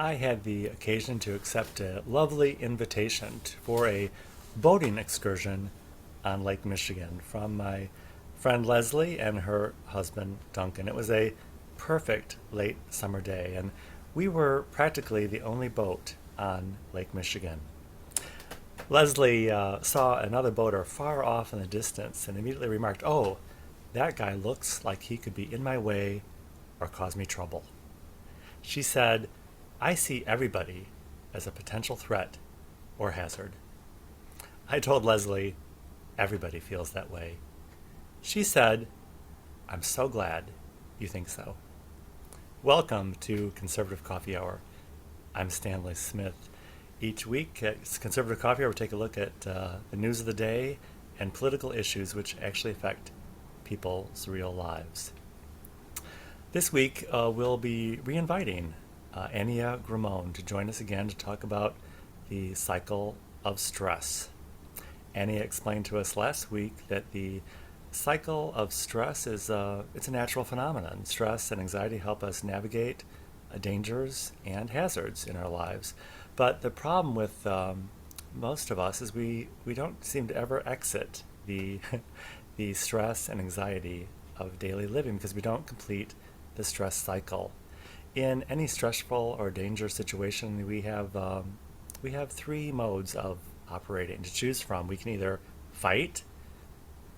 I had the occasion to accept a lovely invitation for a boating excursion on Lake Michigan from my friend Leslie and her husband Duncan. It was a perfect late summer day, and we were practically the only boat on Lake Michigan. Leslie saw another boater far off in the distance and immediately remarked, "Oh, that guy looks like he could be in my way or cause me trouble." She said, "I see everybody as a potential threat or hazard." I told Leslie, "Everybody feels that way." She said, "I'm so glad you think so." Welcome to Conservative Coffee Hour. I'm Stanley Smith. Each week at Conservative Coffee Hour, we take a look at the news of the day and political issues which actually affect people's real lives. This week, we'll be re-inviting Ania Gramone to join us again to talk about the cycle of stress. Ania explained to us last week that the cycle of stress is it's a natural phenomenon. Stress and anxiety help us navigate dangers and hazards in our lives. But the problem with most of us is we don't seem to ever exit the the stress and anxiety of daily living because we don't complete the stress cycle. In any stressful or dangerous situation, we have three modes of operating to choose from. We can either fight,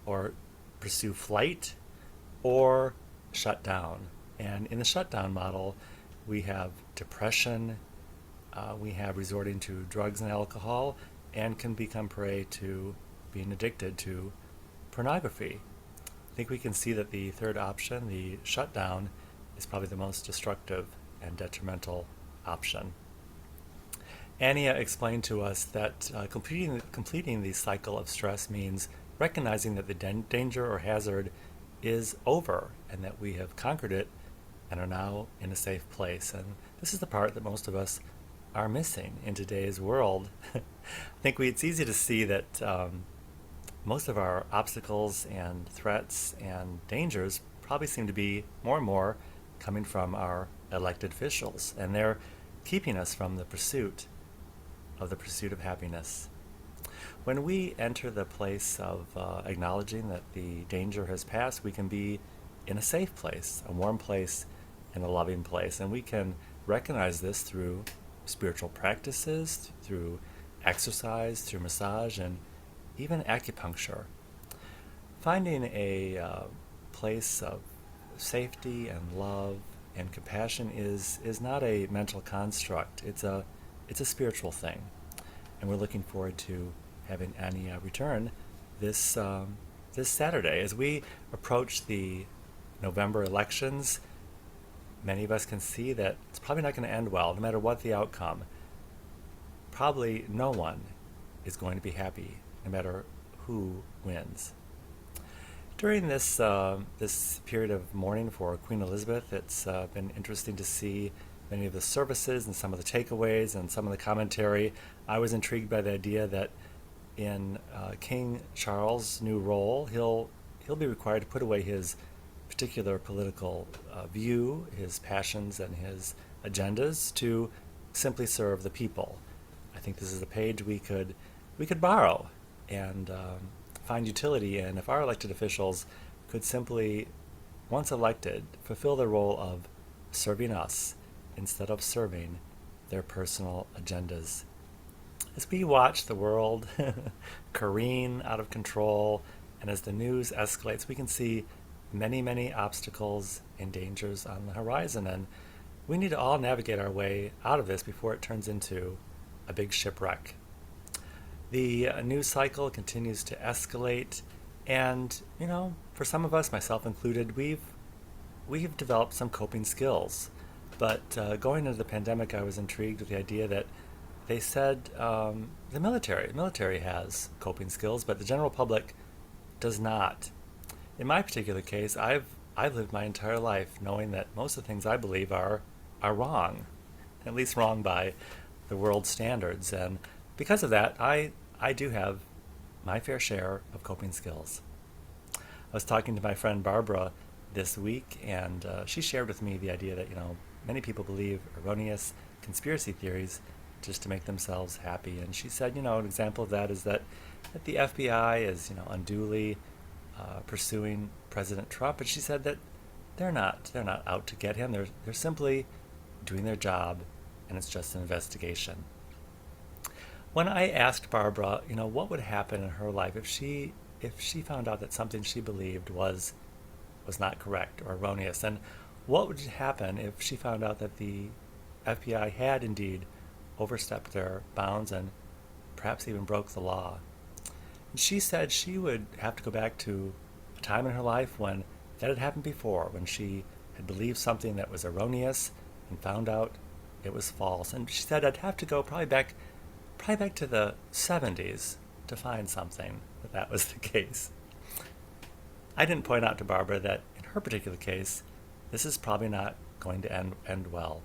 or pursue flight, or shut down. And in the shutdown model, we have depression, we have resorting to drugs and alcohol, and can become prey to being addicted to pornography. I think we can see that the third option, the shutdown, is probably the most destructive and detrimental option. Ania explained to us that completing the cycle of stress means recognizing that the danger or hazard is over and that we have conquered it and are now in a safe place. And this is the part that most of us are missing in today's world. I think it's easy to see that most of our obstacles and threats and dangers probably seem to be more and more coming from our elected officials, and they're keeping us from the pursuit of happiness. When we enter the place of acknowledging that the danger has passed, we can be in a safe place, a warm place, and a loving place. And we can recognize this through spiritual practices, through exercise, through massage, and even acupuncture. Finding a place of safety and love and compassion is not a mental construct. It's a spiritual thing, and we're looking forward to having Ania return this this Saturday as we approach the November elections. Many of us can see that it's probably not going to end well, no matter what the outcome. Probably no one is going to be happy, no matter who wins. During this period of mourning for Queen Elizabeth, it's been interesting to see many of the services and some of the takeaways and some of the commentary. I was intrigued by the idea that in King Charles' new role, he'll be required to put away his particular political view, his passions, and his agendas to simply serve the people. I think this is a page we could borrow and find utility in if our elected officials could simply, once elected, fulfill their role of serving us instead of serving their personal agendas. As we watch the world careen out of control, and as the news escalates, we can see many, many obstacles and dangers on the horizon, and we need to all navigate our way out of this before it turns into a big shipwreck. The news cycle continues to escalate, and for some of us, myself included, we've developed some coping skills. But going into the pandemic, I was intrigued with the idea that they said the military has coping skills, but the general public does not. In my particular case, I've lived my entire life knowing that most of the things I believe are wrong, at least wrong by the world standards, and because of that, I do have my fair share of coping skills. I was talking to my friend Barbara this week, and she shared with me the idea that many people believe erroneous conspiracy theories just to make themselves happy. And she said, an example of that is that the FBI is, unduly pursuing President Trump. And she said that they're not out to get him. They're simply doing their job, and it's just an investigation. When I asked Barbara, what would happen in her life if she found out that something she believed was not correct or erroneous, and what would happen if she found out that the FBI had indeed overstepped their bounds and perhaps even broke the law? And she said she would have to go back to a time in her life when that had happened before, when she had believed something that was erroneous and found out it was false. And she said I'd have to go probably back to the 70s to find something that was the case. I didn't point out to Barbara that in her particular case, this is probably not going to end well.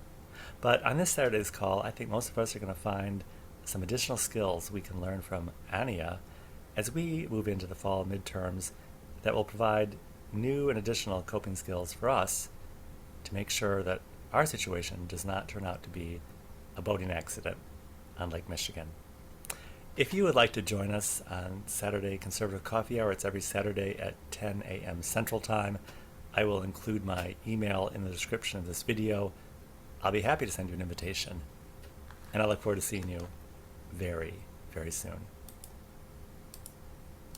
But on this Saturday's call, I think most of us are going to find some additional skills we can learn from Anya as we move into the fall midterms that will provide new and additional coping skills for us to make sure that our situation does not turn out to be a boating accident on Lake Michigan. If you would like to join us on Saturday Conservative Coffee Hour, it's every Saturday at 10 a.m. Central Time. I will include my email in the description of this video. I'll be happy to send you an invitation. And I look forward to seeing you very, very soon.